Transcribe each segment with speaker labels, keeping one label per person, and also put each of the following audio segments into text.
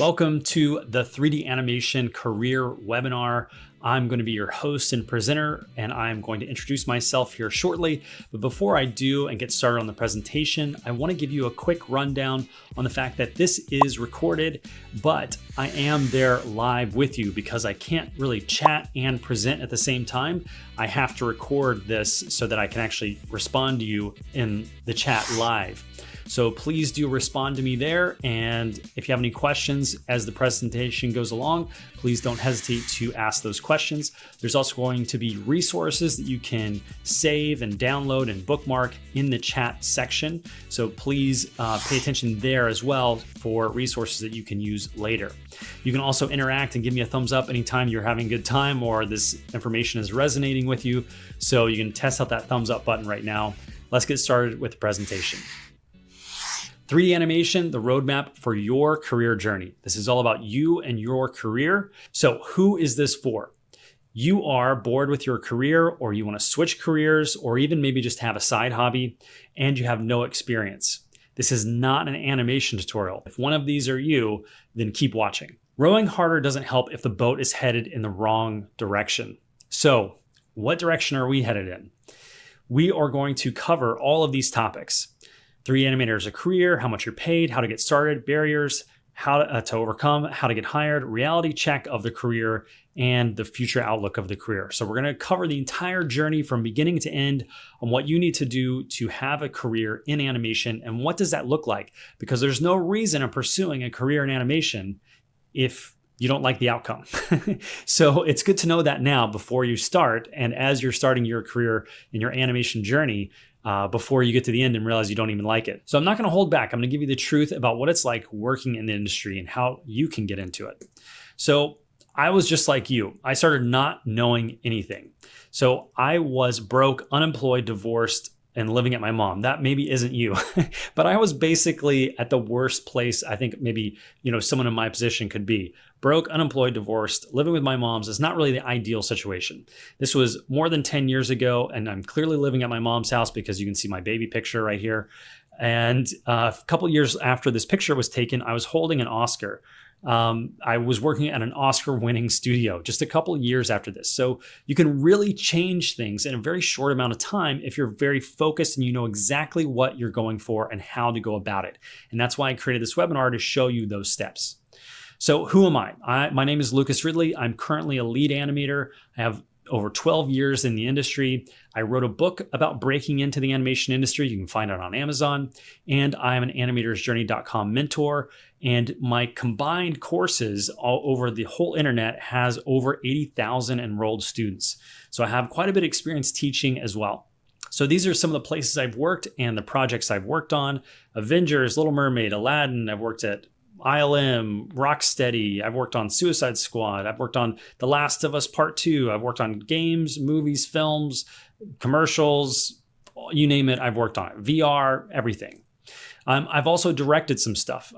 Speaker 1: Welcome to the 3D Animation Career Webinar. I'm going to be your host and presenter, and I'm going to introduce myself here shortly. But before I do and get started on the presentation, I want to give you a quick rundown on the fact that this is recorded, but I am there live with you because I can't really chat and present at the same time. I have to record this so that I can actually respond to you in the chat live. So please do respond to me there. And if you have any questions as the presentation goes along, please don't hesitate to ask those questions. There's also going to be resources that you can save and download and bookmark in the chat section. So please pay attention there as well for resources that you can use later. You can also interact and give me a thumbs up anytime you're having a good time or this information is resonating with you. So you can test out that thumbs up button right now. Let's get started with the presentation. 3D animation, the roadmap for your career journey. This is all about you and your career. So who is this for? You are bored with your career, or you want to switch careers, or even maybe just have a side hobby and you have no experience. This is not an animation tutorial. If one of these are you, then keep watching. Rowing harder doesn't help if the boat is headed in the wrong direction. So what direction are we headed in? We are going to cover all of these topics. 3D animator as a career, how much you're paid, how to get started, barriers, how to overcome, how to get hired, reality check of the career, and the future outlook of the career. So we're going to cover the entire journey from beginning to end on what you need to do to have a career in animation and what does that look like? Because there's no reason in pursuing a career in animation if you don't like the outcome. So it's good to know that now before you start, and as you're starting your career in your animation journey, before you get to the end and realize you don't even like it. So I'm not going to hold back. I'm going to give you the truth about what it's like working in the industry and how you can get into it. So I was just like you. I started not knowing anything. So I was broke, unemployed, divorced, and living at my mom. That maybe isn't you, but I was basically at the worst place I think maybe, someone in my position could be. Broke, unemployed, divorced, living with my moms is not really the ideal situation. This was more than 10 years ago, and I'm clearly living at my mom's house because you can see my baby picture right here. And a couple years after this picture was taken, I was holding an Oscar. I was working at an Oscar-winning studio just a couple of years after this. So you can really change things in a very short amount of time if you're very focused and you know exactly what you're going for and how to go about it. And that's why I created this webinar to show you those steps. So who am I? My name is Lucas Ridley. I'm currently a lead animator. I have over 12 years in the industry. I wrote a book about breaking into the animation industry. You can find it on Amazon. And I'm an animatorsjourney.com mentor. And my combined courses all over the whole internet has over 80,000 enrolled students. So I have quite a bit of experience teaching as well. So these are some of the places I've worked and the projects I've worked on. Avengers, Little Mermaid, Aladdin. I've worked at ILM, Rocksteady. I've worked on Suicide Squad. I've worked on The Last of Us Part 2. I've worked on games, movies, films, commercials, you name it, I've worked on it. VR, everything. I've also directed some stuff.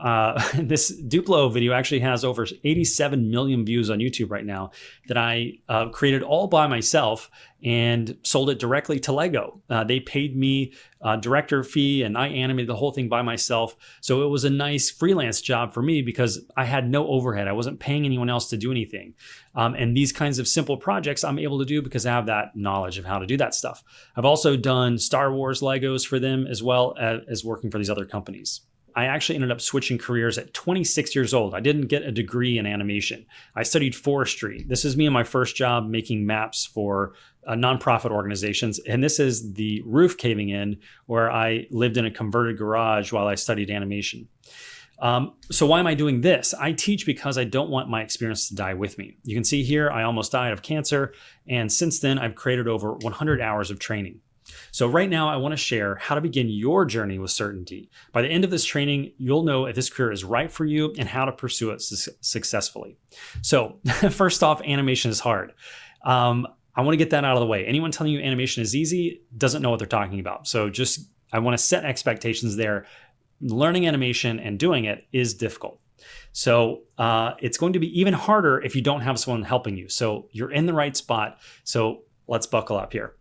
Speaker 1: This Duplo video actually has over 87 million views on YouTube right now that I created all by myself and sold it directly to Lego. They paid me a director fee and I animated the whole thing by myself. So it was a nice freelance job for me because I had no overhead. I wasn't paying anyone else to do anything. And these kinds of simple projects I'm able to do because I have that knowledge of how to do that stuff. I've also done Star Wars Legos for them as well as working for these other companies. I actually ended up switching careers at 26 years old. I didn't get a degree in animation. I studied forestry. This is me in my first job making maps for nonprofit organizations. And this is the roof caving in where I lived in a converted garage while I studied animation. So why am I doing this? I teach because I don't want my experience to die with me. You can see here, I almost died of cancer. And since then, I've created over 100 hours of training. So right now, I want to share how to begin your journey with certainty. By the end of this training, you'll know if this career is right for you and how to pursue it successfully. So first off, animation is hard. I want to get that out of the way. Anyone telling you animation is easy doesn't know what they're talking about. So I want to set expectations there. Learning animation and doing it is difficult. So it's going to be even harder if you don't have someone helping you. So you're in the right spot. So let's buckle up here.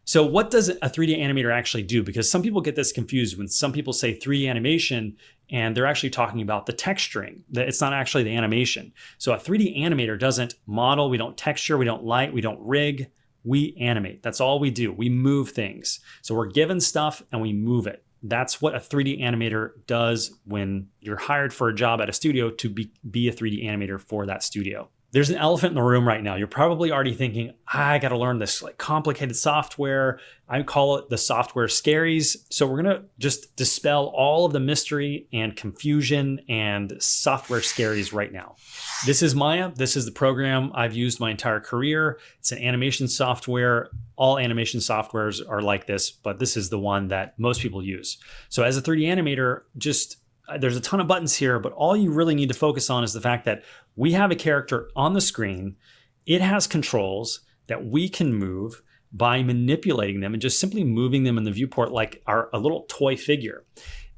Speaker 1: So what does a 3D animator actually do? Because some people get this confused when some people say 3D animation and they're actually talking about the texturing. It's not actually the animation. So a 3D animator doesn't model, we don't texture, we don't light, we don't rig, we animate. That's all we do. We move things. So we're given stuff and we move it. That's what a 3D animator does when you're hired for a job at a studio to be a 3D animator for that studio. There's an elephant in the room right now. You're probably already thinking, I got to learn this like complicated software. I call it the software scaries. So we're going to just dispel all of the mystery and confusion and software scaries right now. This is Maya. This is the program I've used my entire career. It's an animation software. All animation softwares are like this, but this is the one that most people use. So as a 3D animator, there's a ton of buttons here, but all you really need to focus on is the fact that we have a character on the screen. It has controls that we can move by manipulating them and just simply moving them in the viewport like a little toy figure.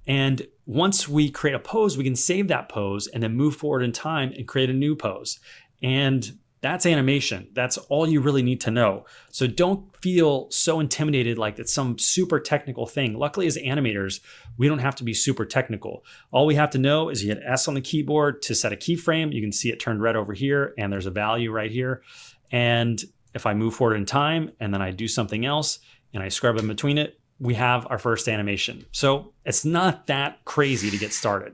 Speaker 1: And once we create a pose, we can save that pose and then move forward in time and create a new pose. And that's animation. That's all you really need to know. So don't feel so intimidated like it's some super technical thing. Luckily, as animators, we don't have to be super technical. All we have to know is you hit S on the keyboard to set a keyframe. You can see it turned red over here, and there's a value right here. And if I move forward in time and then I do something else and I scrub in between it, we have our first animation. So it's not that crazy to get started.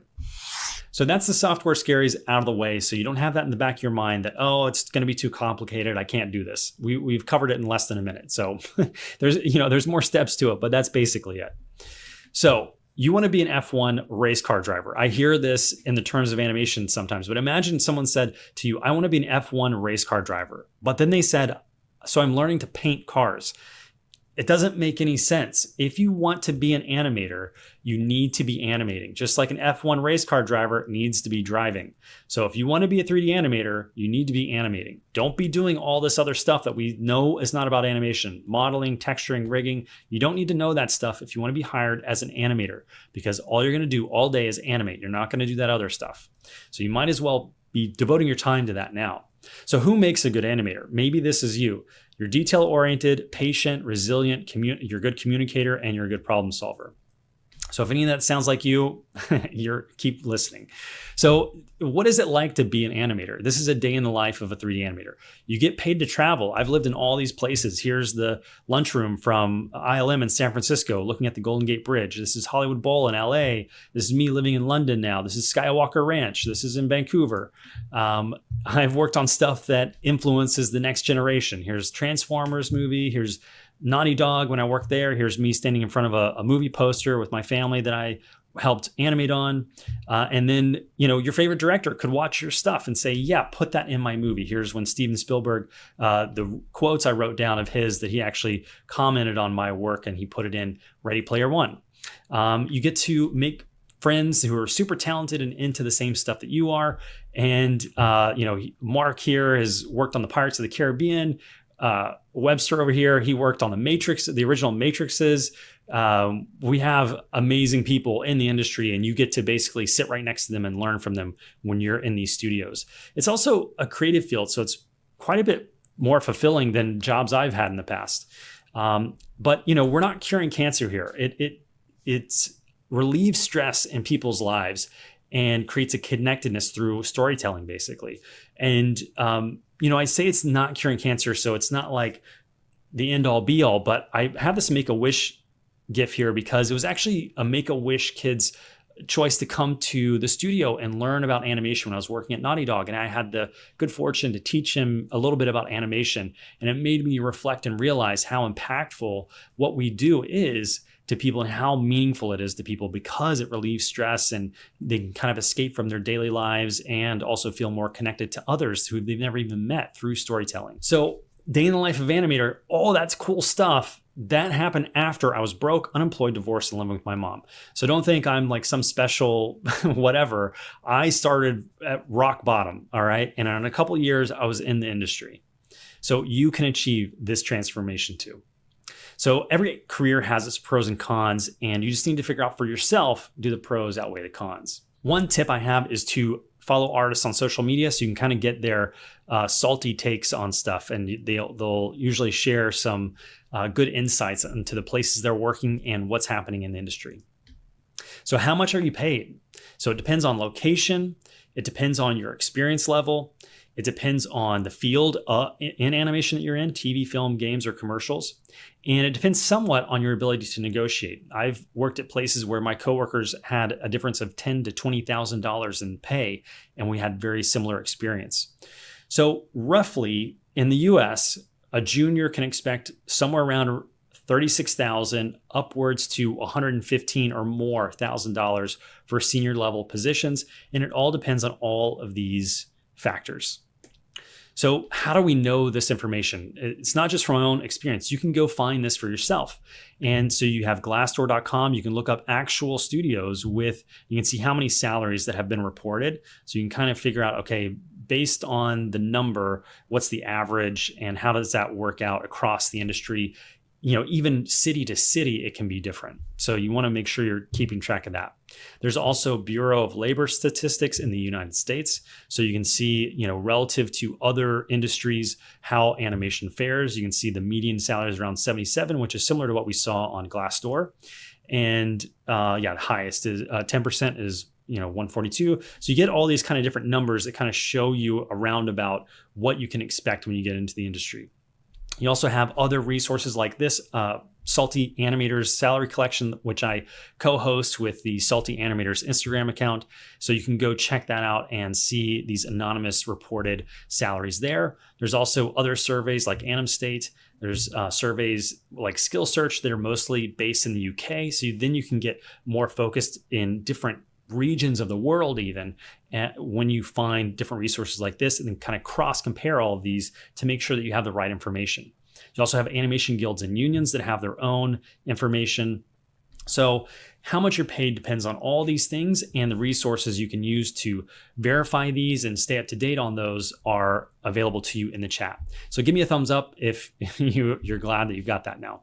Speaker 1: So that's the software scaries out of the way. So you don't have that in the back of your mind that, oh, it's going to be too complicated. I can't do this. We've covered it in less than a minute. So there's more steps to it, but that's basically it. So you want to be an F1 race car driver. I hear this in the terms of animation sometimes, but imagine someone said to you, I want to be an F1 race car driver. But then they said, so I'm learning to paint cars. It doesn't make any sense. If you want to be an animator, you need to be animating, just like an F1 race car driver needs to be driving. So if you want to be a 3D animator, you need to be animating. Don't be doing all this other stuff that we know is not about animation, modeling, texturing, rigging. You don't need to know that stuff if you want to be hired as an animator, because all you're going to do all day is animate. You're not going to do that other stuff. So you might as well be devoting your time to that now. So who makes a good animator? Maybe this is you. You're detail-oriented, patient, resilient, you're a good communicator, and you're a good problem solver. So if any of that sounds like you, keep listening. So what is it like to be an animator? This is a day in the life of a 3D animator. You get paid to travel. I've lived in all these places. Here's the lunchroom from ILM in San Francisco, looking at the Golden Gate Bridge. This is Hollywood Bowl in LA. This is me living in London now. This is Skywalker Ranch. This is in Vancouver. I've worked on stuff that influences the next generation. Here's Transformers movie. Here's Naughty Dog when I worked there. Here's me standing in front of a movie poster with my family that I helped animate on. And then, your favorite director could watch your stuff and say, yeah, put that in my movie. Here's when Steven Spielberg, the quotes I wrote down of his that he actually commented on my work and he put it in Ready Player One. You get to make friends who are super talented and into the same stuff that you are. And, Mark here has worked on the Pirates of the Caribbean. Webster over here, he worked on the Matrix, the original Matrixes. We have amazing people in the industry, and you get to basically sit right next to them and learn from them when you're in these studios. It's also a creative field, so it's quite a bit more fulfilling than jobs I've had in the past. But we're not curing cancer here. It's relieves stress in people's lives and creates a connectedness through storytelling, basically. And I say it's not curing cancer, so it's not like the end all be all, but I have this Make-A-Wish GIF here because it was actually a Make-A-Wish kid's choice to come to the studio and learn about animation when I was working at Naughty Dog. And I had the good fortune to teach him a little bit about animation. And it made me reflect and realize how impactful what we do is to people and how meaningful it is to people because it relieves stress and they can kind of escape from their daily lives and also feel more connected to others who they've never even met through storytelling. So day in the life of animator, all that's cool stuff. That happened after I was broke, unemployed, divorced, and living with my mom. So don't think I'm like some special whatever. I started at rock bottom, all right? And in a couple of years, I was in the industry. So you can achieve this transformation too. So every career has its pros and cons, and you just need to figure out for yourself, do the pros outweigh the cons? One tip I have is to follow artists on social media so you can kind of get their salty takes on stuff, and they'll usually share some good insights into the places they're working and what's happening in the industry. So how much are you paid? So it depends on location. It depends on your experience level. It depends on the field in animation that you're in, TV, film, games, or commercials. And it depends somewhat on your ability to negotiate. I've worked at places where my coworkers had a difference of $10,000 to $20,000 in pay, and we had very similar experience. So roughly in the US, a junior can expect somewhere around $36,000 upwards to $115,000 or more for senior level positions. And it all depends on all of these factors. So how do we know this information? It's not just from my own experience. You can go find this for yourself. And so you have glassdoor.com. You can look up actual studios you can see how many salaries that have been reported. So you can kind of figure out, okay, based on the number, what's the average and how does that work out across the industry? Even city to city, it can be different. So you want to make sure you're keeping track of that. There's also Bureau of Labor Statistics in the United States. So you can see, relative to other industries, how animation fares. You can see the median salary is around 77, which is similar to what we saw on Glassdoor. And the highest is 10% is 142. So you get all these kind of different numbers that kind of show you around about what you can expect when you get into the industry. You also have other resources like this, Salty Animators Salary Collection, which I co-host with the Salty Animators Instagram account. So you can go check that out and see these anonymous reported salaries there. There's also other surveys like AnimState. There's surveys like Skill Search that are mostly based in the UK. So then you can get more focused in different regions of the world even when you find different resources like this, and then kind of cross compare all of these to make sure that you have the right information. You also have animation guilds and unions that have their own information. So how much you're paid depends on all these things, and the resources you can use to verify these and stay up to date on those are available to you in the chat. So give me a thumbs up if you're glad that you've got that now.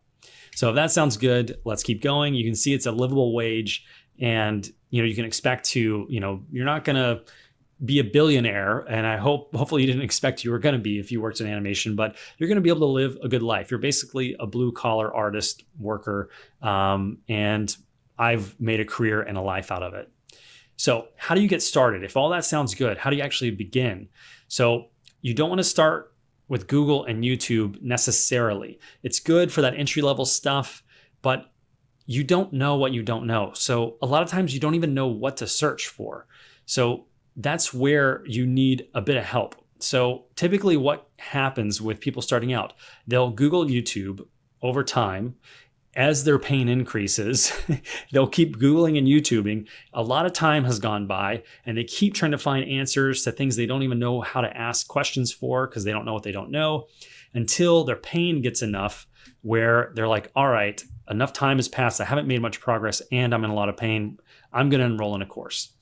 Speaker 1: So if that sounds good, let's keep going. You can see it's a livable wage. And, you can expect to, you're not going to be a billionaire. And hopefully you didn't expect you were going to be if you worked in animation, but you're going to be able to live a good life. You're basically a blue collar artist worker. And I've made a career and a life out of it. So how do you get started? If all that sounds good, how do you actually begin? So you don't want to start with Google and YouTube necessarily. It's good for that entry level stuff, but you don't know what you don't know. So a lot of times you don't even know what to search for. So that's where you need a bit of help. So typically what happens with people starting out, they'll Google YouTube over time. As their pain increases, they'll keep Googling and YouTubing. A lot of time has gone by and they keep trying to find answers to things they don't even know how to ask questions for because they don't know what they don't know, until their pain gets enough where they're like, all right, enough time has passed. I haven't made much progress and I'm in a lot of pain. I'm going to enroll in a course.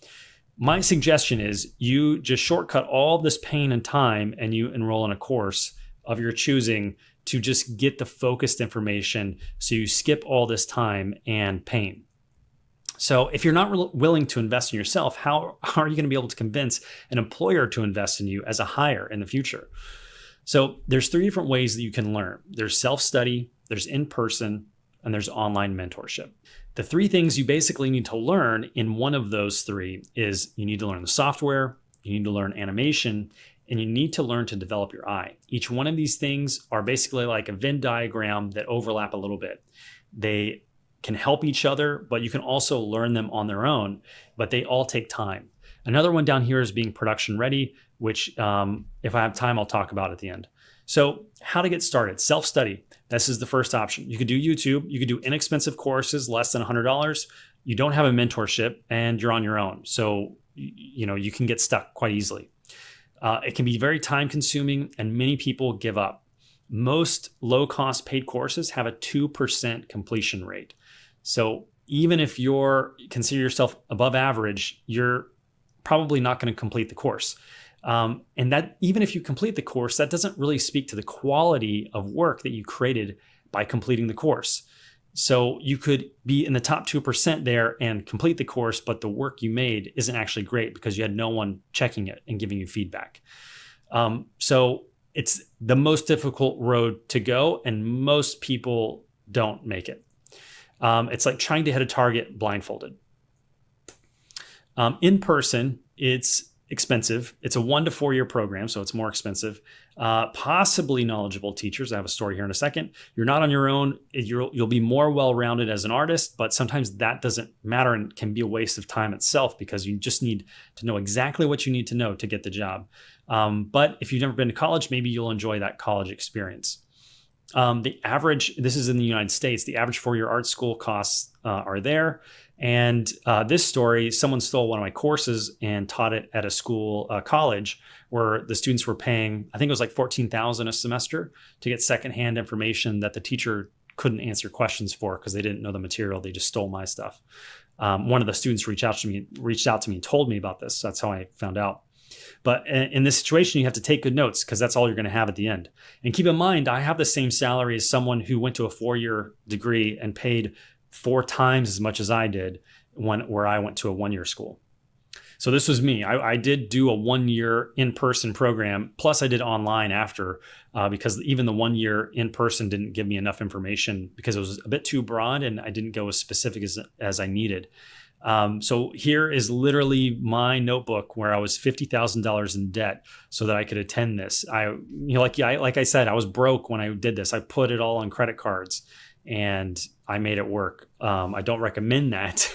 Speaker 1: My suggestion is you just shortcut all this pain and time and you enroll in a course of your choosing to just get the focused information so you skip all this time and pain. So if you're not willing to invest in yourself, how are you going to be able to convince an employer to invest in you as a hire in the future? So there's 3 different ways that you can learn. There's self-study, there's in-person, and there's online mentorship. The 3 things you basically need to learn in one of those 3 is you need to learn the software, you need to learn animation, and you need to learn to develop your eye. Each one of these things are basically like a Venn diagram that overlap a little bit. They can help each other, but you can also learn them on their own, but they all take time. Another one down here is being production ready, which if I have time, I'll talk about at the end. So how to get started, self-study. This is the first option. You could do YouTube. You could do inexpensive courses, less than $100. You don't have a mentorship and you're on your own. So, you can get stuck quite easily. It can be very time consuming and many people give up. Most low-cost paid courses have a 2% completion rate. So even if consider yourself above average, you're probably not going to complete the course. And that even if you complete the course, that doesn't really speak to the quality of work that you created by completing the course. So you could be in the top 2% there and complete the course, but the work you made isn't actually great because you had no one checking it and giving you feedback. So it's the most difficult road to go, and most people don't make it. It's like trying to hit a target blindfolded. In person, it's expensive. It's a 1 to 4 year program, so it's more expensive. Possibly knowledgeable teachers. I have a story here in a second. You're not on your own. You'll be more well-rounded as an artist, but sometimes that doesn't matter and can be a waste of time itself because you just need to know exactly what you need to know to get the job. But if you've never been to college, maybe you'll enjoy that college experience. The average, this is in the United States, the average 4-year art school costs are there. And this story, someone stole one of my courses and taught it at a school, college, where the students were paying, I think it was like $14,000 a semester to get secondhand information that the teacher couldn't answer questions for because they didn't know the material. They just stole my stuff. One of the students reached out to me and told me about this. That's how I found out. But in this situation, you have to take good notes because that's all you're going to have at the end. And keep in mind, I have the same salary as someone who went to a 4-year degree and paid 4 times as much as I did where I went to a 1-year school. So this was me. I did do a 1-year in-person program, plus I did online after because even the 1-year in-person didn't give me enough information because it was a bit too broad and I didn't go as specific as I needed. So here is literally my notebook where I was $50,000 in debt so that I could attend this. Like I said, I was broke when I did this. I put it all on credit cards and I made it work. I don't recommend that,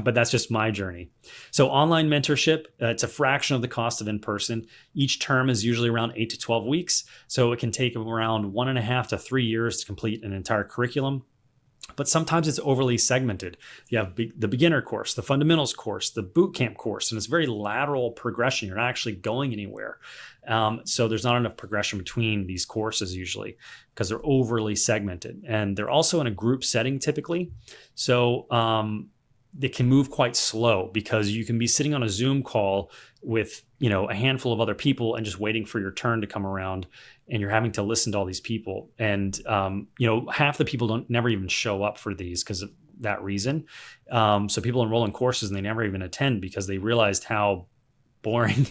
Speaker 1: but that's just my journey. So online mentorship, it's a fraction of the cost of in-person. Each term is usually around 8 to 12 weeks. So it can take around 1.5 to 3 years to complete an entire curriculum. But sometimes it's overly segmented. You have the beginner course, the fundamentals course, the boot camp course, and it's very lateral progression. You're not actually going anywhere. So there's not enough progression between these courses usually because they're overly segmented. And they're also in a group setting typically. So they can move quite slow because you can be sitting on a Zoom call with, a handful of other people and just waiting for your turn to come around. And you're having to listen to all these people. And, half the people never even show up for these because of that reason. So people enroll in courses and they never even attend because they realized how boring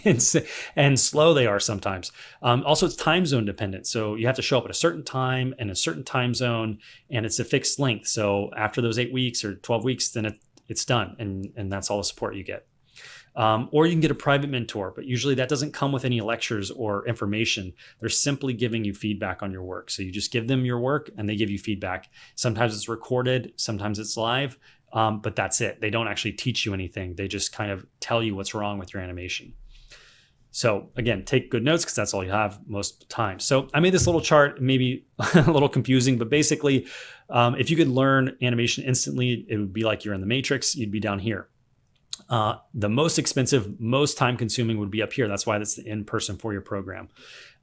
Speaker 1: and slow they are sometimes. Also, it's time zone dependent. So you have to show up at a certain time and a certain time zone, and it's a fixed length. So after those 8 weeks or 12 weeks, then it's done. And that's all the support you get. Or you can get a private mentor, but usually that doesn't come with any lectures or information. They're simply giving you feedback on your work. So you just give them your work and they give you feedback. Sometimes it's recorded, sometimes it's live, but that's it. They don't actually teach you anything. They just kind of tell you what's wrong with your animation. So again, take good notes because that's all you have most of the time. So I made this little chart, maybe a little confusing, but basically, if you could learn animation instantly, it would be like you're in the Matrix. You'd be down here. The most expensive, most time consuming would be up here. That's why that's the in-person 4-year program.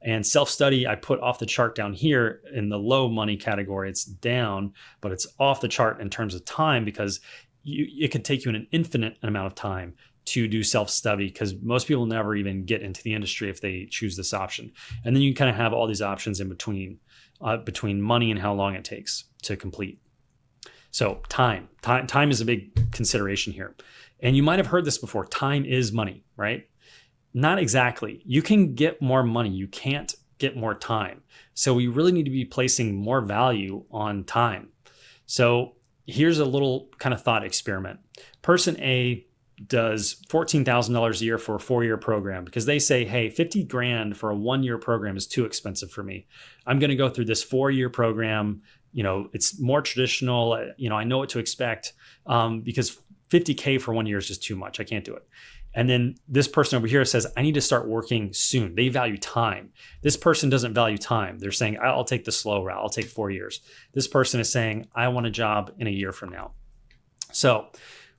Speaker 1: And self-study, I put off the chart down here in the low money category. It's down, but it's off the chart in terms of time because it could take you an infinite amount of time to do self-study because most people never even get into the industry if they choose this option. And then you kind of have all these options in between money and how long it takes to complete. So time is a big consideration here. And you might have heard this before. Time is money, right? Not exactly. You can get more money. You can't get more time. So we really need to be placing more value on time. So here's a little kind of thought experiment. Person A does $14,000 a year for a 4-year program because they say, hey, 50 grand for a 1-year program is too expensive for me. I'm going to go through this 4-year program. It's more traditional. I know what to expect because 50K for 1 year is just too much. I can't do it. And then this person over here says, I need to start working soon. They value time. This person doesn't value time. They're saying, I'll take the slow route. I'll take 4 years. This person is saying, I want a job in a year from now. So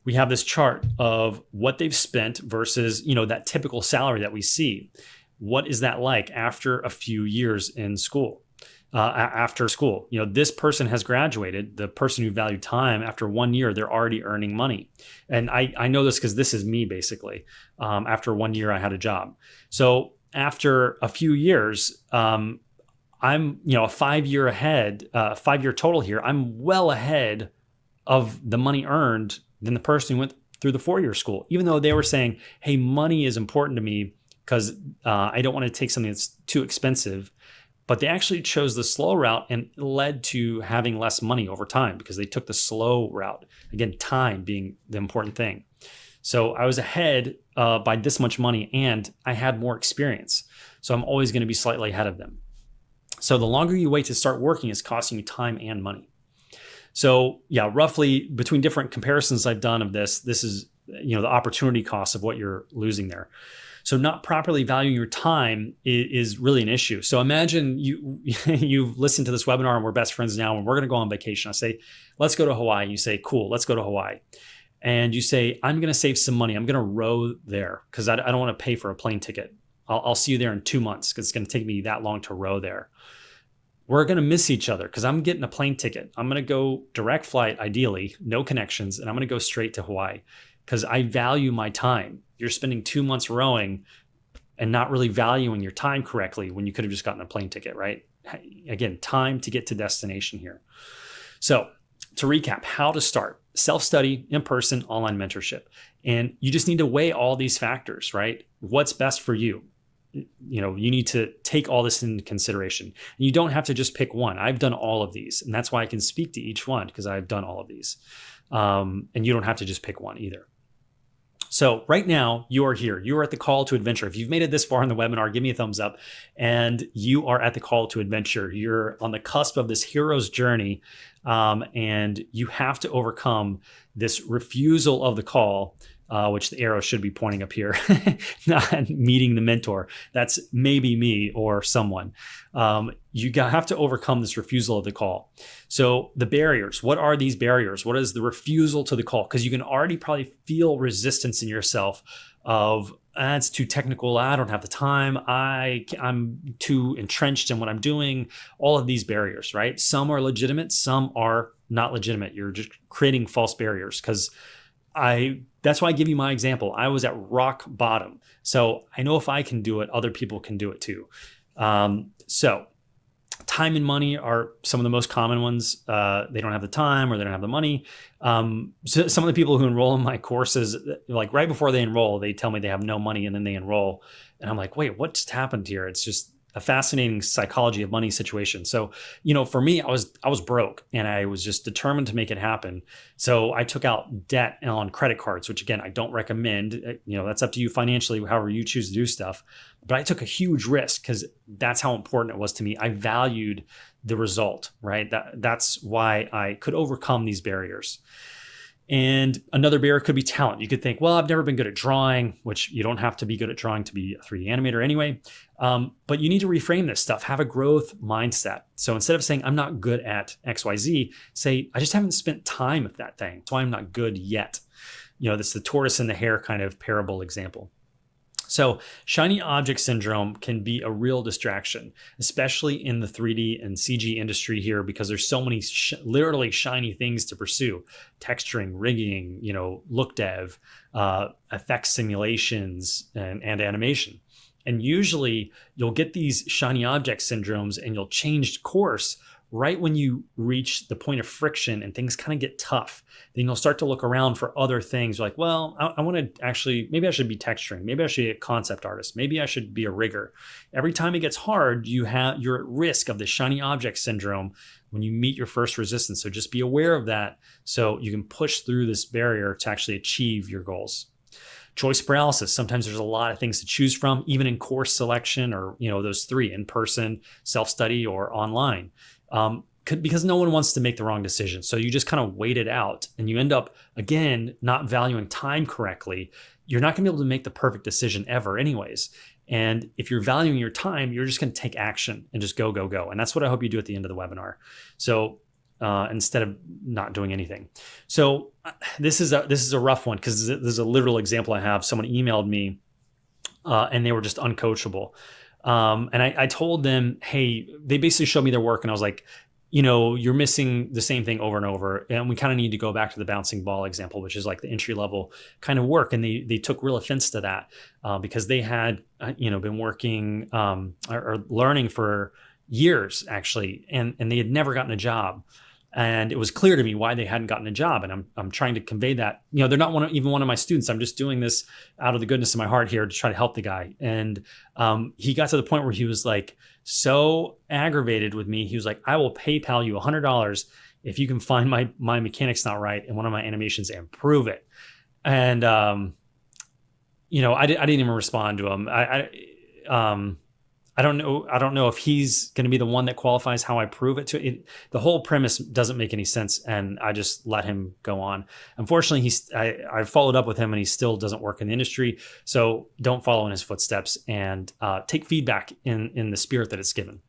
Speaker 1: we have this chart of what they've spent versus, that typical salary that we see. What is that like after a few years in school? After school, this person has graduated. The person who valued time, after 1 year, they're already earning money. And I know this because this is me basically. After 1 year, I had a job. So after a few years, I'm, a 5 year ahead, 5 year total here. I'm well ahead of the money earned than the person who went through the 4 year school, even though they were saying, hey, money is important to me because I don't want to take something that's too expensive. But they actually chose the slow route and it led to having less money over time because they took the slow route. Again, time being the important thing. So I was ahead by this much money and I had more experience. So I'm always going to be slightly ahead of them. So the longer you wait to start working is costing you time and money. So yeah, roughly between different comparisons I've done of this is, the opportunity cost of what you're losing there. So not properly valuing your time is really an issue. So imagine you've listened to this webinar and we're best friends now and we're going to go on vacation. I say, let's go to Hawaii. You say, cool, let's go to Hawaii. And you say, I'm going to save some money. I'm going to row there because I don't want to pay for a plane ticket. I'll see you there in 2 months because it's going to take me that long to row there. We're going to miss each other because I'm getting a plane ticket. I'm going to go direct flight, ideally, no connections, and I'm going to go straight to Hawaii because I value my time. You're spending 2 months rowing and not really valuing your time correctly when you could have just gotten a plane ticket, right? Again, time to get to destination here. So to recap, how to start: self-study, in-person, online mentorship. And you just need to weigh all these factors, right? What's best for you? You need to take all this into consideration. And you don't have to just pick one. I've done all of these, and that's why I can speak to each one because I've done all of these. And you don't have to just pick one either. So right now you are here. You are at the call to adventure. If you've made it this far in the webinar, give me a thumbs up. And you are at the call to adventure. You're on the cusp of this hero's journey. And you have to overcome this refusal of the call, which the arrow should be pointing up here, not meeting the mentor. That's maybe me or someone. You have to overcome this refusal of the call. So the barriers, what are these barriers? What is the refusal to the call? Because you can already probably feel resistance in yourself of, it's too technical. I don't have the time. I'm too entrenched in what I'm doing. All of these barriers, right? Some are legitimate. Some are not legitimate. You're just creating false barriers because that's why I give you my example. I was at rock bottom. So I know if I can do it, other people can do it too. So time and money are some of the most common ones. They don't have the time or they don't have the money. So some of the people who enroll in my courses, like right before they enroll, they tell me they have no money and then they enroll. And I'm like, wait, what just happened here? It's just a fascinating psychology of money situation. So, for me, I was broke and I was just determined to make it happen. So I took out debt on credit cards, which again, I don't recommend. That's up to you financially, however you choose to do stuff. But I took a huge risk because that's how important it was to me. I valued the result, right? That's why I could overcome these barriers. And another barrier could be talent. You could think, well, I've never been good at drawing, which you don't have to be good at drawing to be a 3D animator anyway. But you need to reframe this stuff, have a growth mindset. So instead of saying, I'm not good at XYZ, say, I just haven't spent time with that thing. That's why I'm not good yet. This is the tortoise and the hare kind of parable example. So shiny object syndrome can be a real distraction, especially in the 3D and CG industry here, because there's so many literally shiny things to pursue: texturing, rigging, look dev, effects simulations, and animation. And usually you'll get these shiny object syndromes and you'll change course right when you reach the point of friction and things kind of get tough. Then you'll start to look around for other things. You're like, well, I want to actually, maybe I should be texturing. Maybe I should be a concept artist. Maybe I should be a rigger. Every time it gets hard, you're at risk of the shiny object syndrome when you meet your first resistance. So just be aware of that so you can push through this barrier to actually achieve your goals. Choice paralysis. Sometimes there's a lot of things to choose from, even in course selection or, those three: in person, self-study, or online. Because no one wants to make the wrong decision. So you just kind of wait it out and you end up, again, not valuing time correctly. You're not going to be able to make the perfect decision ever anyways. And if you're valuing your time, you're just going to take action and just go, go, go. And that's what I hope you do at the end of the webinar. So instead of not doing anything. So this is a rough one because this is a literal example I have. Someone emailed me and they were just uncoachable. And I told them, hey, they basically showed me their work and I was like, you're missing the same thing over and over. And we kind of need to go back to the bouncing ball example, which is like the entry level kind of work. And they took real offense to that because they had, been working or learning for, years actually, and they had never gotten a job. And it was clear to me why they hadn't gotten a job. And I'm trying to convey that, they're not even one of my students. I'm just doing this out of the goodness of my heart here to try to help the guy. And he got to the point where he was like so aggravated with me. He was like, I will PayPal you $100 if you can find my mechanics not right in one of my animations and prove it. And, I didn't even respond to him. I don't know if he's going to be the one that qualifies how I prove it to it. The whole premise doesn't make any sense, and I just let him go on. Unfortunately, I followed up with him, and he still doesn't work in the industry. So don't follow in his footsteps, and take feedback in the spirit that it's given.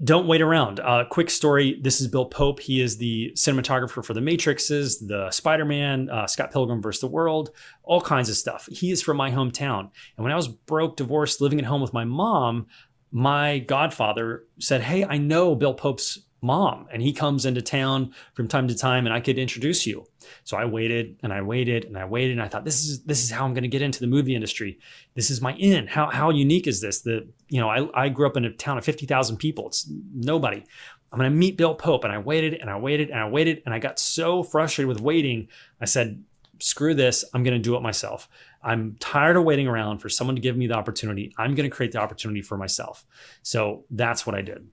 Speaker 1: Don't wait around. Quick story. This is Bill Pope. He is the cinematographer for The Matrixes, the Spider-Man, Scott Pilgrim vs. the World, all kinds of stuff. He is from my hometown. And when I was broke, divorced, living at home with my mom, my godfather said, hey, I know Bill Pope's mom, and he comes into town from time to time, and I could introduce you. So I waited and I waited and I waited, and I thought, this is how I'm going to get into the movie industry. This is my in. How unique is this? I grew up in a town of 50,000 people. It's nobody. I'm going to meet Bill Pope. And I waited and I waited and I waited, and I got so frustrated with waiting. I said, screw this. I'm going to do it myself. I'm tired of waiting around for someone to give me the opportunity. I'm going to create the opportunity for myself. So that's what I did.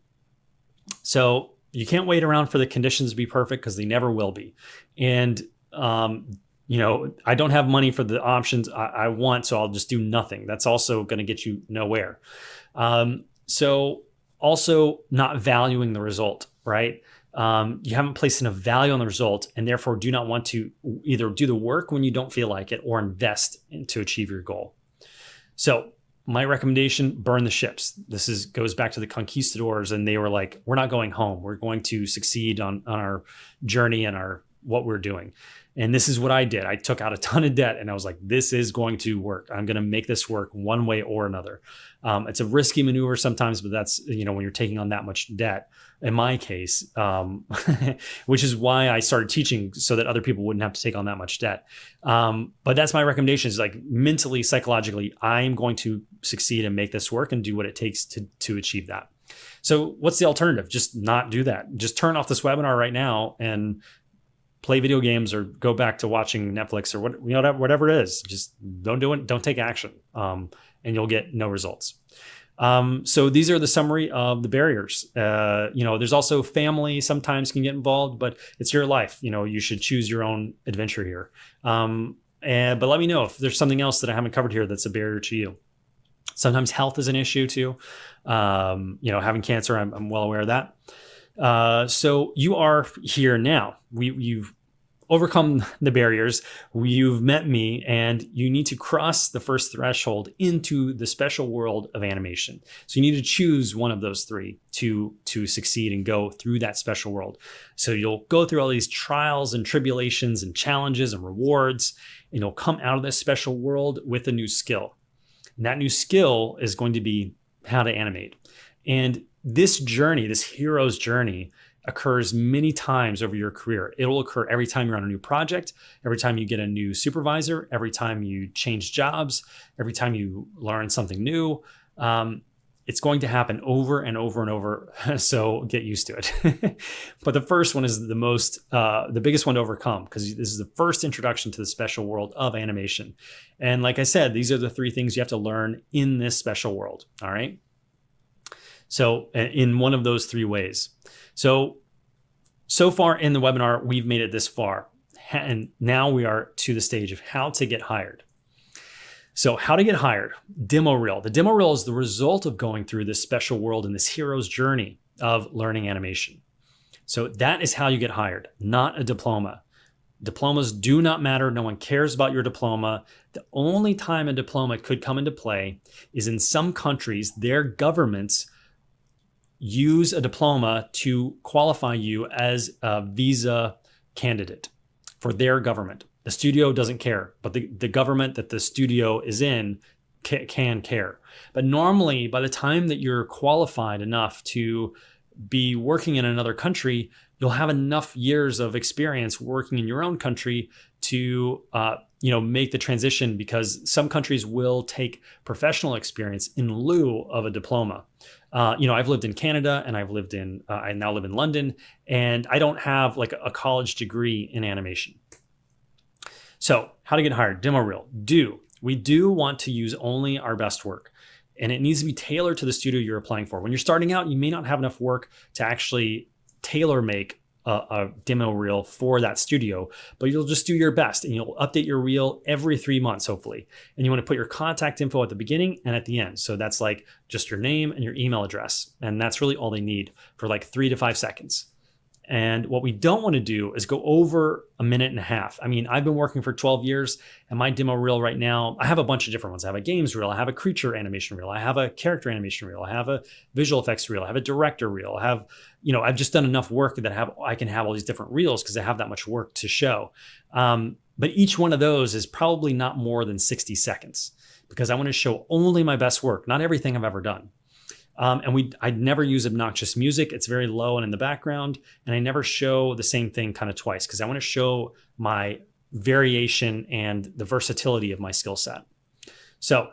Speaker 1: So you can't wait around for the conditions to be perfect, because they never will be. And, I don't have money for the options I want, so I'll just do nothing. That's also going to get you nowhere. So also not valuing the result, right? You haven't placed enough value on the result, and therefore do not want to either do the work when you don't feel like it or invest to achieve your goal. So my recommendation, burn the ships. This goes back to the conquistadors, and they were like, we're not going home. We're going to succeed on our journey and what we're doing. And this is what I did. I took out a ton of debt, and I was like, this is going to work. I'm going to make this work one way or another. It's a risky maneuver sometimes, but that's, when you're taking on that much debt, in my case, which is why I started teaching, so that other people wouldn't have to take on that much debt. But that's my recommendation, is like mentally, psychologically, I'm going to succeed and make this work and do what it takes to achieve that. So what's the alternative? Just not do that. Just turn off this webinar right now and play video games, or go back to watching Netflix, or whatever it is. Just don't do it. Don't take action, and you'll get no results. So these are the summary of the barriers. There's also family sometimes can get involved, but it's your life. You should choose your own adventure here. But let me know if there's something else that I haven't covered here that's a barrier to you. Sometimes health is an issue too. Having cancer, I'm well aware of that. So you are here now. You've overcome the barriers. You've met me, and you need to cross the first threshold into the special world of animation. So you need to choose one of those three to succeed and go through that special world. So you'll go through all these trials and tribulations and challenges and rewards, and you'll come out of this special world with a new skill. And that new skill is going to be how to animate. And this journey, this hero's journey, occurs many times over your career. It will occur every time you're on a new project, every time you get a new supervisor, every time you change jobs, every time you learn something new. It's going to happen over and over and over. So get used to it. But the first one is the biggest one to overcome, because this is the first introduction to the special world of animation. And like I said, these are the three things you have to learn in this special world. All right. So in one of those three ways. So far in the webinar, we've made it this far. And now we are to the stage of how to get hired. So how to get hired, demo reel. The demo reel is the result of going through this special world and this hero's journey of learning animation. So that is how you get hired, not a diploma. Diplomas do not matter. No one cares about your diploma. The only time a diploma could come into play is in some countries, their governments use a diploma to qualify you as a visa candidate for their government. The studio doesn't care, but the government that the studio is in can care. But normally, by the time that you're qualified enough to be working in another country, you'll have enough years of experience working in your own country to make the transition, because some countries will take professional experience in lieu of a diploma. I've lived in Canada, and I now live in London, and I don't have like a college degree in animation. So how to get hired? Demo reel. We do want to use only our best work, and it needs to be tailored to the studio you're applying for. When you're starting out, you may not have enough work to actually tailor make a demo reel for that studio, but you'll just do your best, and you'll update your reel every 3 months, hopefully. And you want to put your contact info at the beginning and at the end. So that's like just your name and your email address. And that's really all they need for like 3 to 5 seconds. And what we don't want to do is go over a minute and a half. I mean, I've been working for 12 years, and my demo reel right now, I have a bunch of different ones. I have a games reel, I have a creature animation reel, I have a character animation reel, I have a visual effects reel, I have a director reel, I've just done enough work that I can have all these different reels because I have that much work to show. But each one of those is probably not more than 60 seconds because I want to show only my best work, not everything I've ever done. I never use obnoxious music. It's very low and in the background. And I never show the same thing kind of twice because I want to show my variation and the versatility of my skill set. So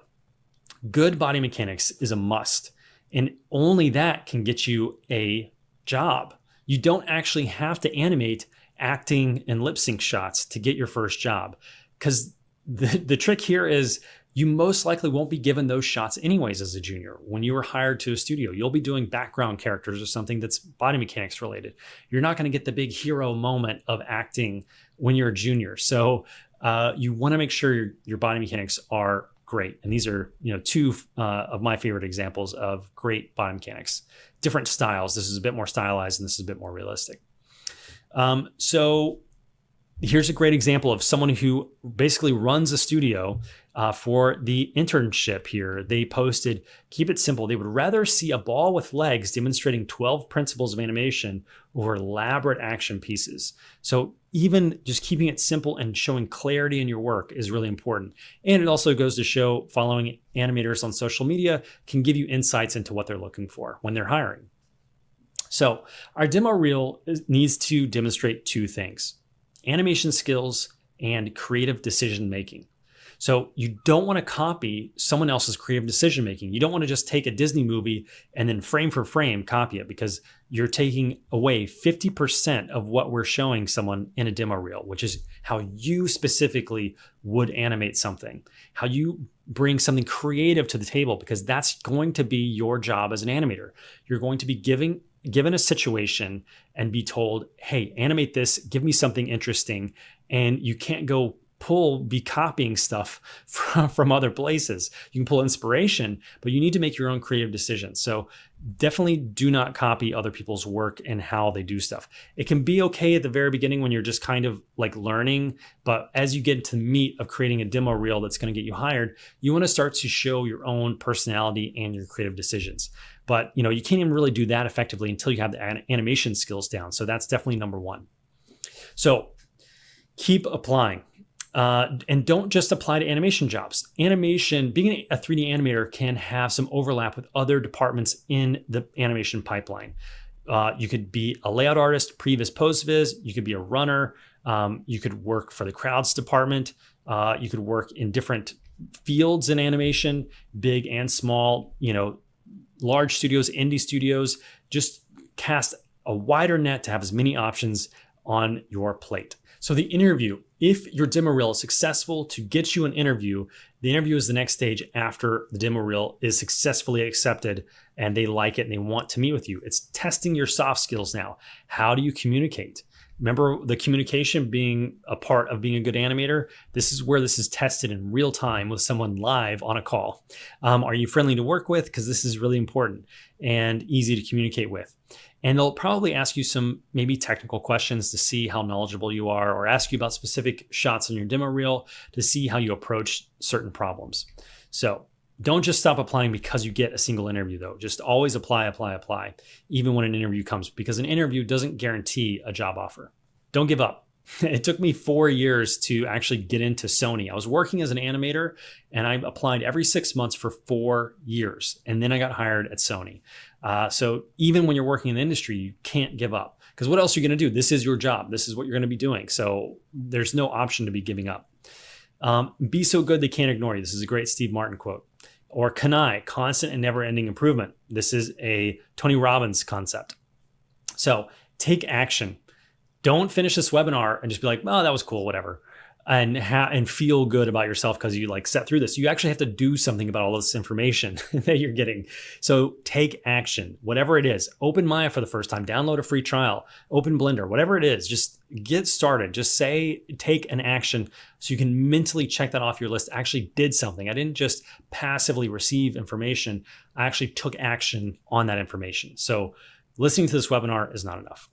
Speaker 1: good body mechanics is a must. And only that can get you a job. You don't actually have to animate acting and lip sync shots to get your first job, because the trick here is you most likely won't be given those shots anyways as a junior. When you were hired to a studio, you'll be doing background characters or something that's body mechanics related. You're not going to get the big hero moment of acting when you're a junior. So you want to make sure your body mechanics are great. And these are, two of my favorite examples of great body mechanics. Different styles. This is a bit more stylized and this is a bit more realistic. So here's a great example of someone who basically runs a studio. For the internship here, they posted, keep it simple. They would rather see a ball with legs demonstrating 12 principles of animation over elaborate action pieces. So even just keeping it simple and showing clarity in your work is really important. And it also goes to show following animators on social media can give you insights into what they're looking for when they're hiring. So our demo reel needs to demonstrate two things: animation skills and creative decision making. So you don't want to copy someone else's creative decision making. You don't want to just take a Disney movie and then frame for frame copy it, because you're taking away 50% of what we're showing someone in a demo reel, which is how you specifically would animate something, how you bring something creative to the table, because that's going to be your job as an animator. You're going to be given a situation and be told, hey, animate this, give me something interesting. And you can't be copying stuff from other places. You can pull inspiration, but you need to make your own creative decisions. So definitely do not copy other people's work and how they do stuff. It can be okay at the very beginning when you're just kind of like learning, but as you get into the meat of creating a demo reel that's going to get you hired, you want to start to show your own personality and your creative decisions. But you can't even really do that effectively until you have the animation skills down. So that's definitely number one. So keep applying. And don't just apply to animation jobs. Animation, being a 3D animator can have some overlap with other departments in the animation pipeline. You could be a layout artist, previs, post-vis. You could be a runner. You could work for the crowds department. You could work in different fields in animation, big and small, large studios, indie studios. Just cast a wider net to have as many options on your plate. So the interview, if your demo reel is successful to get you an interview, the interview is the next stage after the demo reel is successfully accepted and they like it and they want to meet with you. It's testing your soft skills now. How do you communicate? Remember the communication being a part of being a good animator? This is where this is tested in real time with someone live on a call. Are you friendly to work with? Because this is really important and easy to communicate with. And they'll probably ask you some maybe technical questions to see how knowledgeable you are, or ask you about specific shots in your demo reel to see how you approach certain problems. So don't just stop applying because you get a single interview though. Just always apply, even when an interview comes, because an interview doesn't guarantee a job offer. Don't give up. It took me 4 years to actually get into Sony. I was working as an animator and I applied every 6 months for 4 years. And then I got hired at Sony. So even when you're working in the industry, you can't give up. because what else are you going to do? This is your job. This is what you're going to be doing. So there's no option to be giving up. Be so good they can't ignore you. This is a great Steve Martin quote. Or CANI, constant and never-ending improvement. This is a Tony Robbins concept. So take action. Don't finish this webinar and just be like, oh, that was cool, whatever. And feel good about yourself because you like sat through this. You actually have to do something about all this information that you're getting. So take action, whatever it is. Open Maya for the first time, download a free trial, open Blender, whatever it is, just get started. Just say, take an action so you can mentally check that off your list. I actually did something. I didn't just passively receive information. I actually took action on that information. So listening to this webinar is not enough.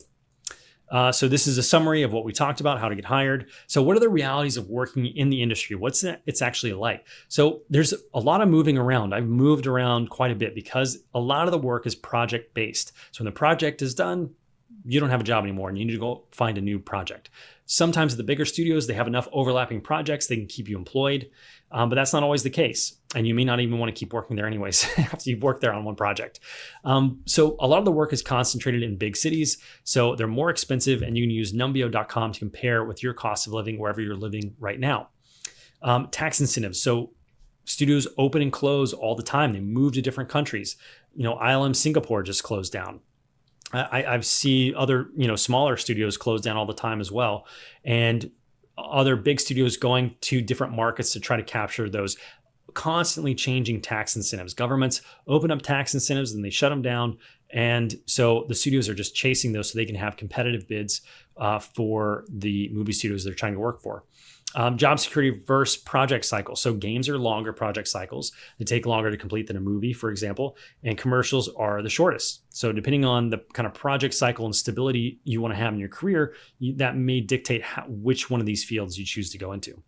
Speaker 1: So this is a summary of what we talked about, how to get hired. So what are the realities of working in the industry? What's it's actually like? So there's a lot of moving around. I've moved around quite a bit because a lot of the work is project based. So when the project is done, you don't have a job anymore and you need to go find a new project. Sometimes the bigger studios, they have enough overlapping projects, they can keep you employed, but that's not always the case. And you may not even want to keep working there anyways after you've worked there on one project. So a lot of the work is concentrated in big cities, so they're more expensive, and you can use numbeo.com to compare with your cost of living wherever you're living right now. Tax incentives. So studios open and close all the time. They move to different countries. ILM Singapore just closed down. I've seen other, smaller studios close down all the time as well. And other big studios going to different markets to try to capture those constantly changing tax incentives. Governments open up tax incentives and they shut them down. And so the studios are just chasing those so they can have competitive bids for the movie studios they're trying to work for. Job security versus project cycle. So games are longer project cycles. They take longer to complete than a movie, for example, and commercials are the shortest. So depending on the kind of project cycle and stability you want to have in your career, that may dictate which one of these fields you choose to go into.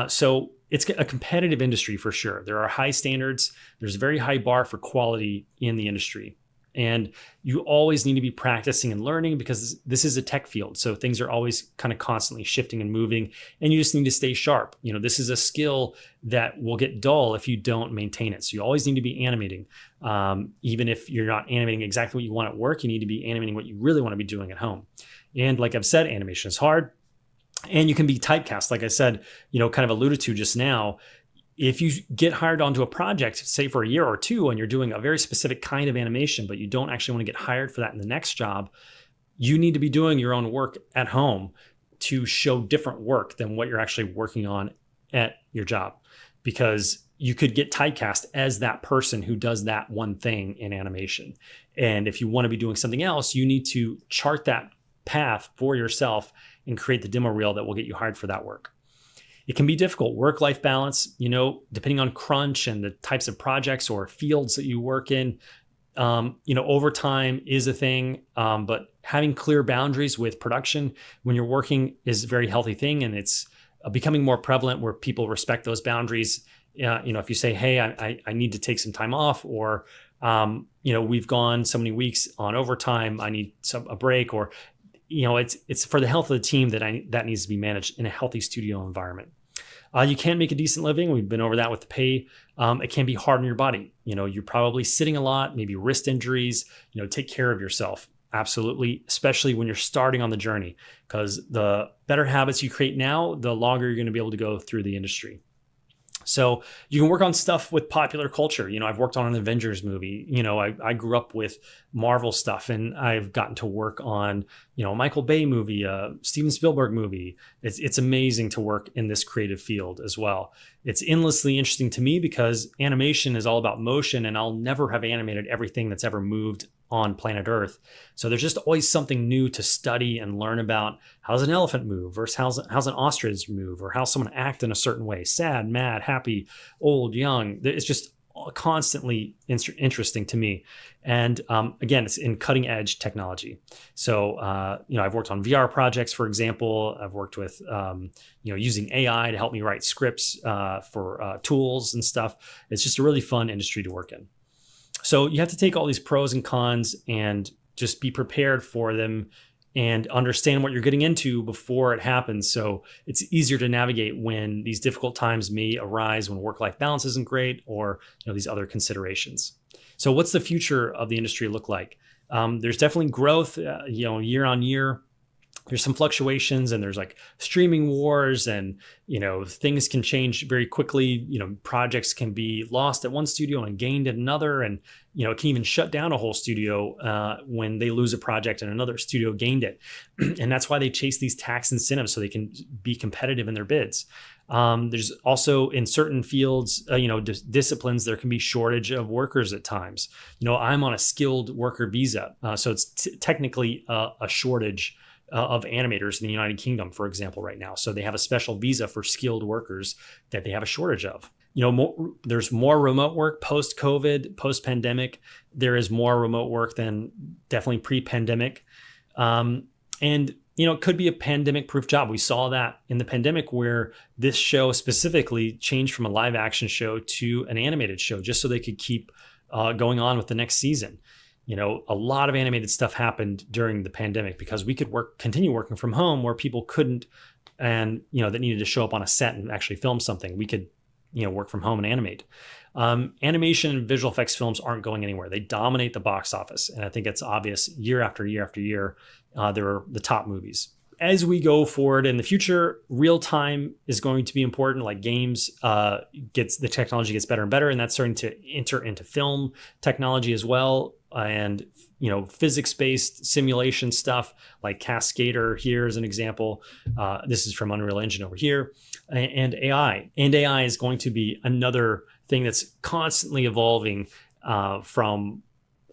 Speaker 1: So it's a competitive industry for sure. There are high standards. There's a very high bar for quality in the industry. And you always need to be practicing and learning because this is a tech field. So things are always kind of constantly shifting and moving, and you just need to stay sharp. This is a skill that will get dull if you don't maintain it. So you always need to be animating. Even if you're not animating exactly what you want at work, you need to be animating what you really want to be doing at home. And like I've said, animation is hard. And you can be typecast, like I said, kind of alluded to just now. If you get hired onto a project, say for a year or two, and you're doing a very specific kind of animation, but you don't actually want to get hired for that in the next job, you need to be doing your own work at home to show different work than what you're actually working on at your job. Because you could get typecast as that person who does that one thing in animation. And if you want to be doing something else, you need to chart that path for yourself and create the demo reel that will get you hired for that work. It can be difficult. Work-life balance, depending on crunch and the types of projects or fields that you work in, overtime is a thing, but having clear boundaries with production when you're working is a very healthy thing. And it's becoming more prevalent where people respect those boundaries. If you say, hey, I need to take some time off, or, we've gone so many weeks on overtime, I need a break, or it's for the health of the team that needs to be managed in a healthy studio environment. You can make a decent living. We've been over that with the pay. It can be hard on your body. You're probably sitting a lot, maybe wrist injuries. Take care of yourself. Absolutely, especially when you're starting on the journey, because the better habits you create now, the longer you're going to be able to go through the industry. So you can work on stuff with popular culture. I've worked on an Avengers movie. I grew up with Marvel stuff, and I've gotten to work on, a Michael Bay movie, a Steven Spielberg movie. It's amazing to work in this creative field as well. It's endlessly interesting to me because animation is all about motion, and I'll never have animated everything that's ever moved on planet Earth. So there's just always something new to study and learn about. How does an elephant move versus how's an ostrich move, or how someone act in a certain way, sad, mad, happy, old, young. It's just constantly interesting to me. And again, it's in cutting edge technology. So, I've worked on VR projects, for example. I've worked with, using AI to help me write scripts for tools and stuff. It's just a really fun industry to work in. So you have to take all these pros and cons and just be prepared for them and understand what you're getting into before it happens. So it's easier to navigate when these difficult times may arise, when work-life balance isn't great, or these other considerations. So what's the future of the industry look like? There's definitely growth, year on year. There's some fluctuations, and there's like streaming wars, and things can change very quickly. Projects can be lost at one studio and gained at another, and it can even shut down a whole studio when they lose a project and another studio gained it. And that's why they chase these tax incentives, so they can be competitive in their bids. There's also, in certain fields, disciplines, there can be shortage of workers at times. I'm on a skilled worker visa, so it's technically a shortage of animators in the United Kingdom, for example, right now. So they have a special visa for skilled workers that they have a shortage of. There's more remote work post-COVID, post-pandemic. There is more remote work than definitely pre-pandemic. And it could be a pandemic-proof job. We saw that in the pandemic, where this show specifically changed from a live action show to an animated show, just so they could keep going on with the next season. A lot of animated stuff happened during the pandemic because we could continue working from home where people couldn't, and that needed to show up on a set and actually film something. We could, work from home and animate. Animation and visual effects films aren't going anywhere. They dominate the box office, and I think it's obvious year after year after year. They're the top movies. As we go forward in the future, real time is going to be important. Like games, the technology gets better and better, and that's starting to enter into film technology as well. And physics-based simulation stuff like Cascader here is an example. This is from Unreal Engine over here, and AI. And AI is going to be another thing that's constantly evolving from.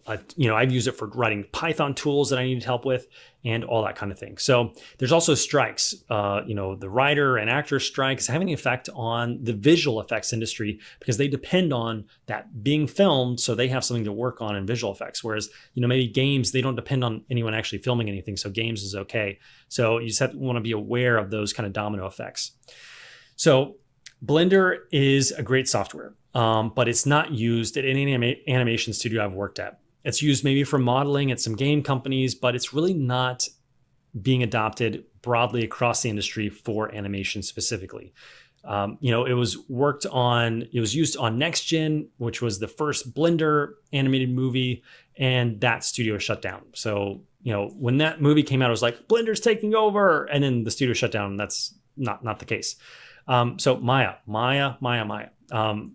Speaker 1: I've used it for writing Python tools that I needed help with and all that kind of thing. So there's also strikes. The writer and actor strikes having an effect on the visual effects industry because they depend on that being filmed, so they have something to work on in visual effects. Whereas, maybe games, they don't depend on anyone actually filming anything, so games is okay. So you just want to be aware of those kind of domino effects. So Blender is a great software, but it's not used at any animation studio I've worked at. It's used maybe for modeling at some game companies, but it's really not being adopted broadly across the industry for animation specifically. It was used on Next Gen, which was the first Blender animated movie, and that studio shut down. So, when that movie came out, it was like, Blender's taking over, and then the studio shut down. That's not the case. So Maya.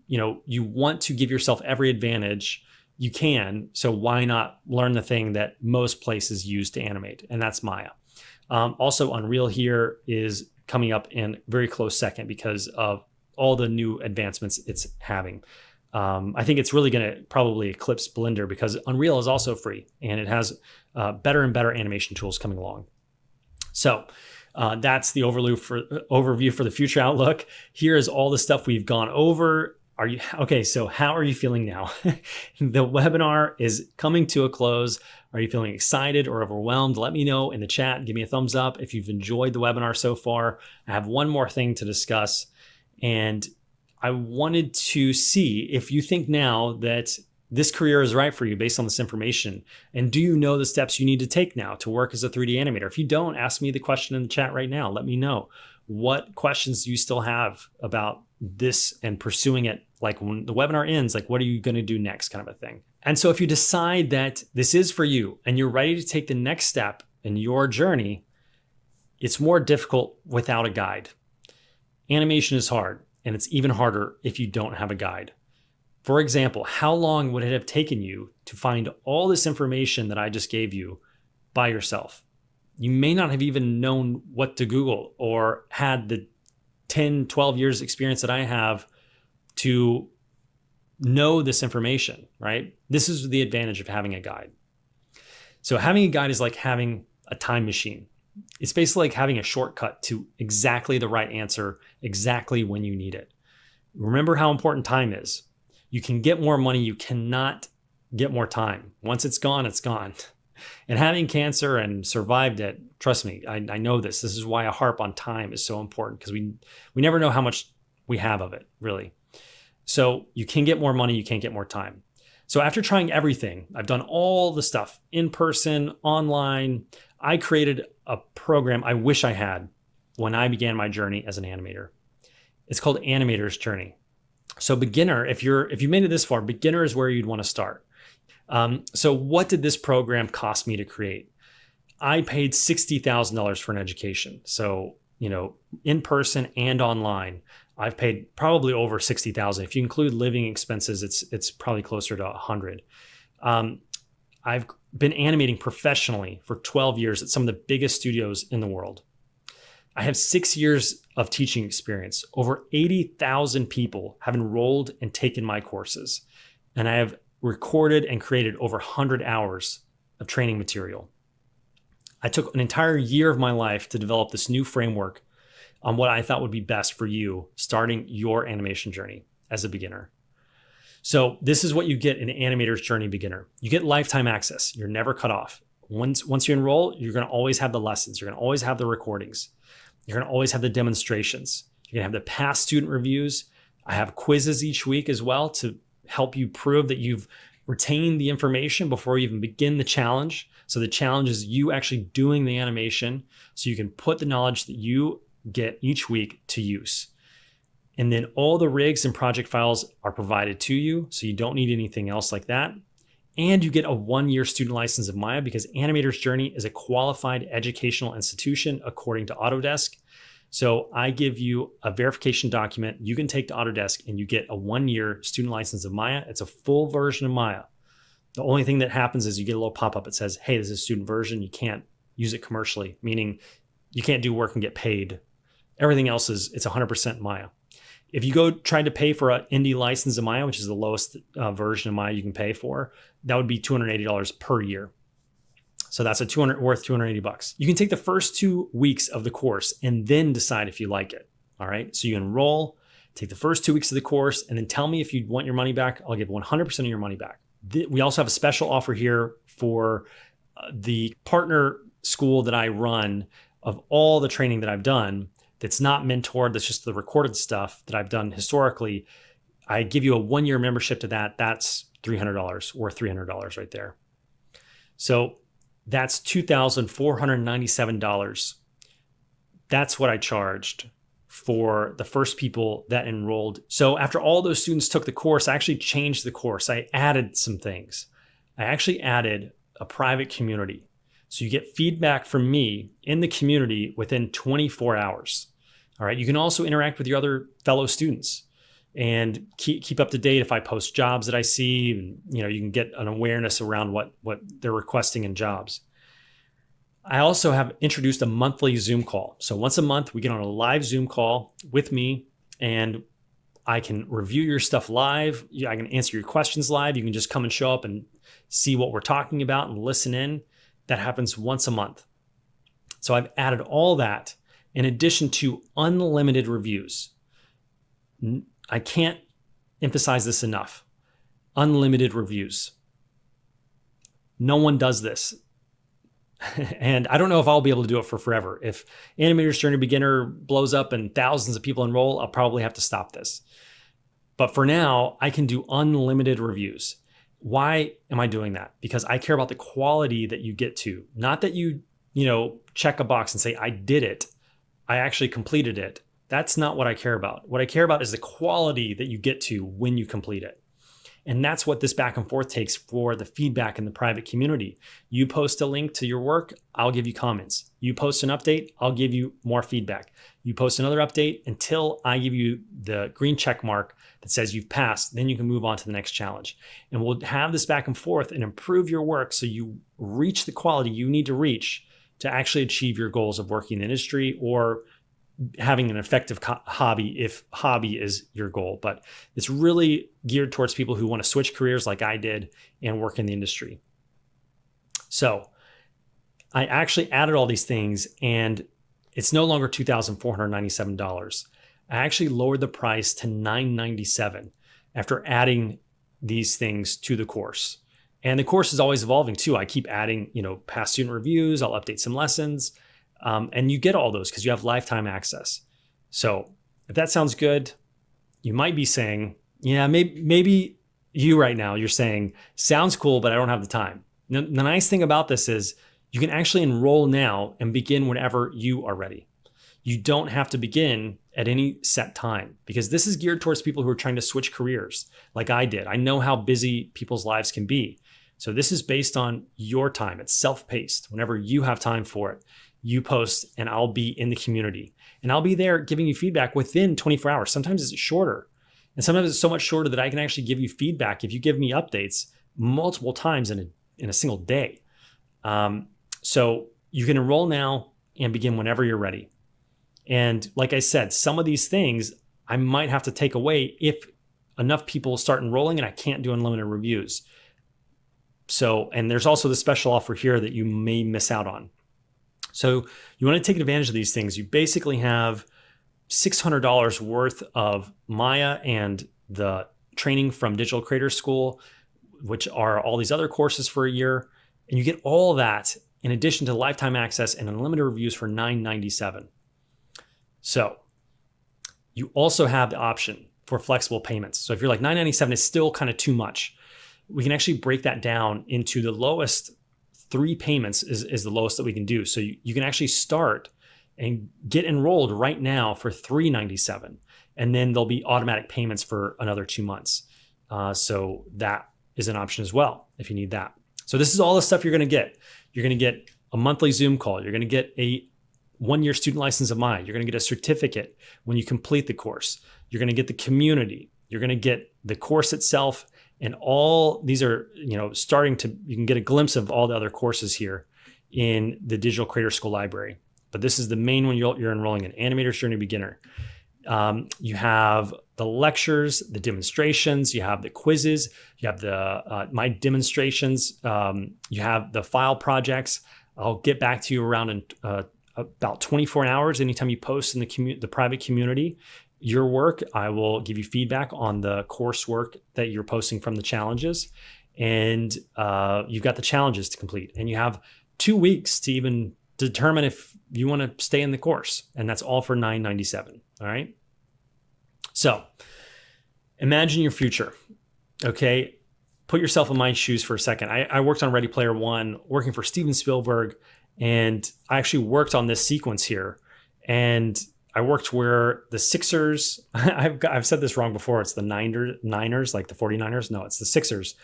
Speaker 1: You want to give yourself every advantage you can. So why not learn the thing that most places use to animate? And that's Maya. Also, Unreal here is coming up in very close second because of all the new advancements it's having. I think it's really going to probably eclipse Blender because Unreal is also free and it has better and better animation tools coming along. So that's the overview for the future outlook. Here is all the stuff we've gone over. So how are you feeling now? The webinar is coming to a close. Are you feeling excited or overwhelmed? Let me know in the chat. Give me a thumbs up if you've enjoyed the webinar so far. I have one more thing to discuss, and I wanted to see if you think now that this career is right for you based on this information. And do you know the steps you need to take now to work as a 3D animator? If you don't, ask me the question in the chat right now. Let me know. What questions do you still have about this and pursuing it? Like when the webinar ends, like what are you going to do next, kind of a thing. And so if you decide that this is for you and you're ready to take the next step in your journey, it's more difficult without a guide. Animation is hard, and it's even harder if you don't have a guide. For example, how long would it have taken you to find all this information that I just gave you by yourself? You may not have even known what to Google or had the 10, 12 years experience that I have to know this information, right? This is the advantage of having a guide. So having a guide is like having a time machine. It's basically like having a shortcut to exactly the right answer, exactly when you need it. Remember how important time is. You can get more money, you cannot get more time. Once it's gone, it's gone. And having cancer and survived it, trust me, I know this. This is why a harp on time is so important, because we never know how much we have of it, really. So you can get more money, you can't get more time. So after trying everything, I've done all the stuff, in person, online. I created a program I wish I had when I began my journey as an animator. It's called Animator's Journey. So beginner, if you made it this far, beginner is where you'd want to start. So what did this program cost me to create? I paid $60,000 for an education. So, in person and online, I've paid probably over 60,000. If you include living expenses, it's probably closer to 100. I've been animating professionally for 12 years at some of the biggest studios in the world. I have 6 years of teaching experience. Over 80,000 people have enrolled and taken my courses. And I have recorded and created over 100 hours of training material. I took an entire year of my life to develop this new framework on what I thought would be best for you starting your animation journey as a beginner. So this is what you get in Animator's Journey Beginner. You get lifetime access. You're never cut off. Once you enroll, you're going to always have the lessons. You're going to always have the recordings. You're going to always have the demonstrations. You're going to have the past student reviews. I have quizzes each week as well to help you prove that you've retained the information before you even begin the challenge. So the challenge is you actually doing the animation so you can put the knowledge that you get each week to use. And then all the rigs and project files are provided to you, so you don't need anything else like that. And you get a 1-year student license of Maya because Animator's Journey is a qualified educational institution according to Autodesk. So I give you a verification document you can take to Autodesk and you get a 1-year student license of Maya. It's a full version of Maya. The only thing that happens is you get a little pop-up that says, hey, this is a student version. You can't use it commercially, meaning you can't do work and get paid. Everything else it's 100% Maya. If you go try to pay for an indie license of Maya, which is the lowest version of Maya you can pay for, that would be $280 per year. So that's worth $280. You can take the first 2 weeks of the course and then decide if you like it. All right. So you enroll, take the first 2 weeks of the course, and then tell me if you want your money back. I'll give 100% of your money back. We also have a special offer here for the partner school that I run of all the training that I've done. That's not mentored, that's just the recorded stuff that I've done historically. I give you a 1-year membership to that. That's $300 or $300 right there. So that's $2,497. That's what I charged for the first people that enrolled. So after all those students took the course, I actually changed the course. I added some things. I actually added a private community. So you get feedback from me in the community within 24 hours. All right. You can also interact with your other fellow students and keep up to date if I post jobs that I see. And, you can get an awareness around what they're requesting in jobs. I also have introduced a monthly Zoom call. So once a month, we get on a live Zoom call with me and I can review your stuff live. I can answer your questions live. You can just come and show up and see what we're talking about and listen in. That happens once a month. So I've added all that in addition to unlimited reviews. I can't emphasize this enough. Unlimited reviews. No one does this. And I don't know if I'll be able to do it for forever. If Animator's Journey Beginner blows up and thousands of people enroll, I'll probably have to stop this. But for now, I can do unlimited reviews. Why am I doing that? Because I care about the quality that you get to. Not that you check a box and say, I did it. I actually completed it. That's not what I care about. What I care about is the quality that you get to when you complete it. And that's what this back and forth takes for the feedback in the private community. You post a link to your work, I'll give you comments. You post an update, I'll give you more feedback. You post another update until I give you the green check mark that says you've passed, then you can move on to the next challenge. And we'll have this back and forth and improve your work so you reach the quality you need to reach to actually achieve your goals of working in the industry or having an effective hobby if hobby is your goal. But it's really geared towards people who want to switch careers like I did and work in the industry. So I actually added all these things and it's no longer $2,497. I actually lowered the price to $997 after adding these things to the course. And the course is always evolving too. I keep adding, past student reviews. I'll update some lessons. And you get all those because you have lifetime access. So if that sounds good, you might be saying, yeah, maybe you right now, you're saying, sounds cool, but I don't have the time. The nice thing about this is you can actually enroll now and begin whenever you are ready. You don't have to begin at any set time because this is geared towards people who are trying to switch careers like I did. I know how busy people's lives can be. So this is based on your time. It's self-paced. Whenever you have time for it, you post and I'll be in the community. And I'll be there giving you feedback within 24 hours. Sometimes it's shorter. And sometimes it's so much shorter that I can actually give you feedback if you give me updates multiple times in a single day. So you can enroll now and begin whenever you're ready. And like I said, some of these things I might have to take away if enough people start enrolling and I can't do unlimited reviews. So, and there's also the special offer here that you may miss out on. So you want to take advantage of these things. You basically have $600 worth of Maya and the training from Digital Creator School, which are all these other courses for a year. And you get all that in addition to lifetime access and unlimited reviews for $9.97. So you also have the option for flexible payments. So if you're like $9.97 is still kind of too much, we can actually break that down into the lowest 3 payments is the lowest that we can do. So you can actually start and get enrolled right now for $3.97. And then there'll be automatic payments for another 2 months. So that is an option as well if you need that. So this is all the stuff you're going to get. You're going to get a monthly Zoom call. You're going to get a 1-year student license of mine. You're going to get a certificate when you complete the course. You're going to get the community. You're going to get the course itself. And all these are, starting to, you can get a glimpse of all the other courses here in the Digital Creator School library. But this is the main one you're enrolling in, Animator's Journey Beginner. You have the lectures, the demonstrations, you have the quizzes, you have the my demonstrations, you have the file projects. I'll get back to you around in about 24 hours. Anytime you post in the private community your work, I will give you feedback on the coursework that you're posting from the challenges. And you've got the challenges to complete. And you have 2 weeks to even determine if you want to stay in the course. And that's all for $9.97. All right. So imagine your future. Okay. Put yourself in my shoes for a second. I worked on Ready Player One, working for Steven Spielberg. And I actually worked on this sequence here. And I worked where the Sixers, I've said this wrong before. It's the Niners, like the 49ers. No, it's the Sixers.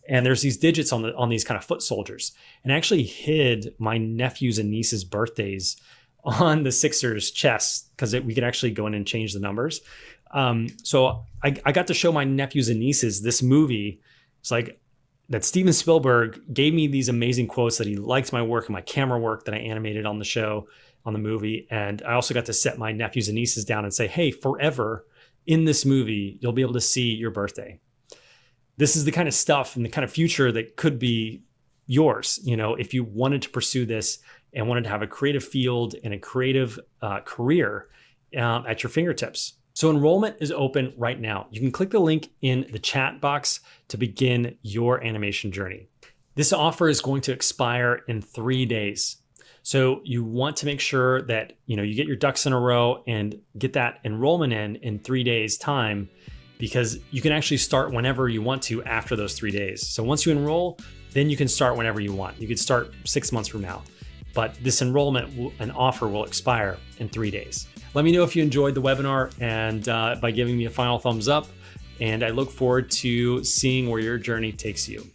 Speaker 1: And there's these digits on these kind of foot soldiers. And I actually hid my nephews and nieces' birthdays on the Sixers' chests because we could actually go in and change the numbers. So I got to show my nephews and nieces this movie. It's like that Steven Spielberg gave me these amazing quotes that he liked my work and my camera work that I animated on the show, on the movie. And I also got to set my nephews and nieces down and say, hey, forever in this movie, you'll be able to see your birthday. This is the kind of stuff and the kind of future that could be yours, if you wanted to pursue this and wanted to have a creative field and a creative career at your fingertips. So enrollment is open right now. You can click the link in the chat box to begin your animation journey. This offer is going to expire in 3 days. So you want to make sure that you get your ducks in a row and get that enrollment in 3 days time, because you can actually start whenever you want to after those 3 days. So once you enroll, then you can start whenever you want. You could start 6 months from now, but this enrollment and offer will expire in 3 days. Let me know if you enjoyed the webinar and by giving me a final thumbs up, and I look forward to seeing where your journey takes you.